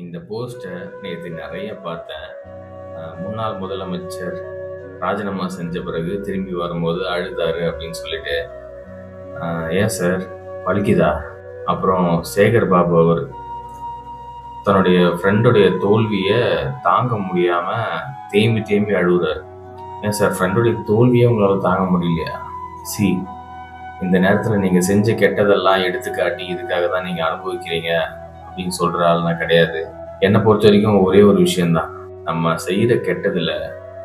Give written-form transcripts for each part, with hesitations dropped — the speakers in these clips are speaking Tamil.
இந்த போஸ்ட்டை நேற்று நிறைய பார்த்தேன். முன்னாள் முதலமைச்சர் ராஜினாமா செஞ்ச பிறகு திரும்பி வரும்போது அழுதாரு அப்படின்னு சொல்லிட்டு. ஏன் சார் வலிக்குதா? அப்புறம் சேகர் பாபு அவர் தன்னுடைய ஃப்ரெண்டுடைய தோல்வியை தாங்க முடியாம தேம்பி தேம்பி அழுகுறாரு. ஏன் சார் ஃப்ரெண்டுடைய தோல்வியை உங்களால் தாங்க முடியலையா? சி, இந்த நேரத்தில் நீங்கள் செஞ்ச கெட்டதெல்லாம் எடுத்துக்காட்டி இதுக்காக தான் நீங்கள் அனுபவிக்கிறீங்க அப்படின்னு சொல்கிற ஆள்னா கிடையாது. என்னை பொறுத்த வரைக்கும் ஒரே ஒரு விஷயம்தான், நம்ம செய்கிற கெட்டதில்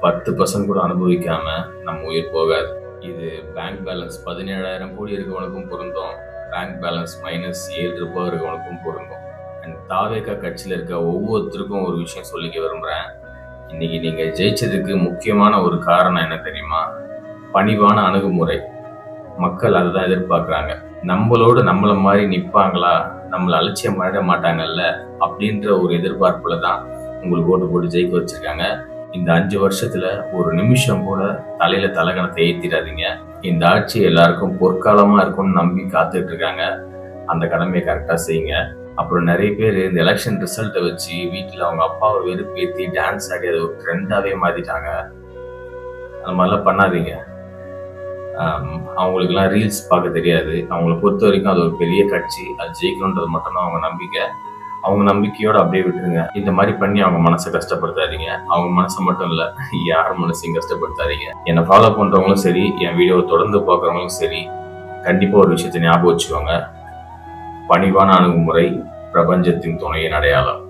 10% கூட அனுபவிக்காம நம்ம உயிர் போகாது. இது பேங்க் பேலன்ஸ் 17,000 கோடி இருக்கவனுக்கும் பொருந்தும், பேங்க் பேலன்ஸ் -7 ரூபாய் இருக்கவனுக்கும் பொருந்தும். அண்ட் தாவேகா கட்சியில் இருக்க ஒவ்வொருத்தருக்கும் ஒரு விஷயம் சொல்லிக்க விரும்புகிறேன். இன்னைக்கு நீங்கள் ஜெயிச்சதுக்கு முக்கியமான ஒரு காரணம் என்ன தெரியுமா? பணிவான அணுகுமுறை. மக்கள் அதை தான் எதிர்பார்க்குறாங்க. நம்மளோடு நம்மளை மாதிரி நிற்பாங்களா, நம்மளை அலட்சியம் பண்ணிட மாட்டாங்கல்ல அப்படின்ற ஒரு எதிர்பார்ப்புல தான் உங்களுக்கு ஓட்டு போட்டு ஜெயிக்க வச்சிருக்காங்க. இந்த 5 வருஷத்துல ஒரு நிமிஷம் கூட தலையில தலகணத்தை ஏற்றிடாதீங்க. இந்த ஆட்சி எல்லாருக்கும் பொற்காலமா இருக்கும்னு நம்பி காத்துட்டு இருக்காங்க. அந்த கடமையை கரெக்டாக செய்யுங்க. அப்புறம் நிறைய பேர் இந்த எலெக்ஷன் ரிசல்ட்டை வச்சு வீட்டில் அவங்க அப்பாவை வெறுப்பேற்றி டான்ஸ் ஆடி அதை ஒரு ட்ரெண்டாகவே மாற்றிட்டாங்க. அந்த மாதிரிலாம் பண்ணாதீங்க. அவங்களுக்குலாம் ரீல்ஸ் பார்க்க தெரியாது. அவங்கள பொறுத்த வரைக்கும் அது ஒரு பெரிய கட்சி, அது ஜெயிக்கணுன்றது மட்டும்தான் அவங்க நம்பிக்கை. அவங்க நம்பிக்கையோடு அப்படியே விட்டுருங்க. இந்த மாதிரி பண்ணி அவங்க மனசை கஷ்டப்படுத்தாதீங்க. அவங்க மனசை மட்டும் இல்லை, யார் மனசையும் கஷ்டப்படுத்தாதீங்க. என்னை ஃபாலோ பண்ணுறவங்களும் சரி, என் வீடியோவை தொடர்ந்து பார்க்குறவங்களும் சரி, கண்டிப்பாக ஒரு விஷயத்தை ஞாபகம் வச்சுக்கோங்க. பணிவான அணுகுமுறை பிரபஞ்சத்தின் துணையின் அடையாளம்.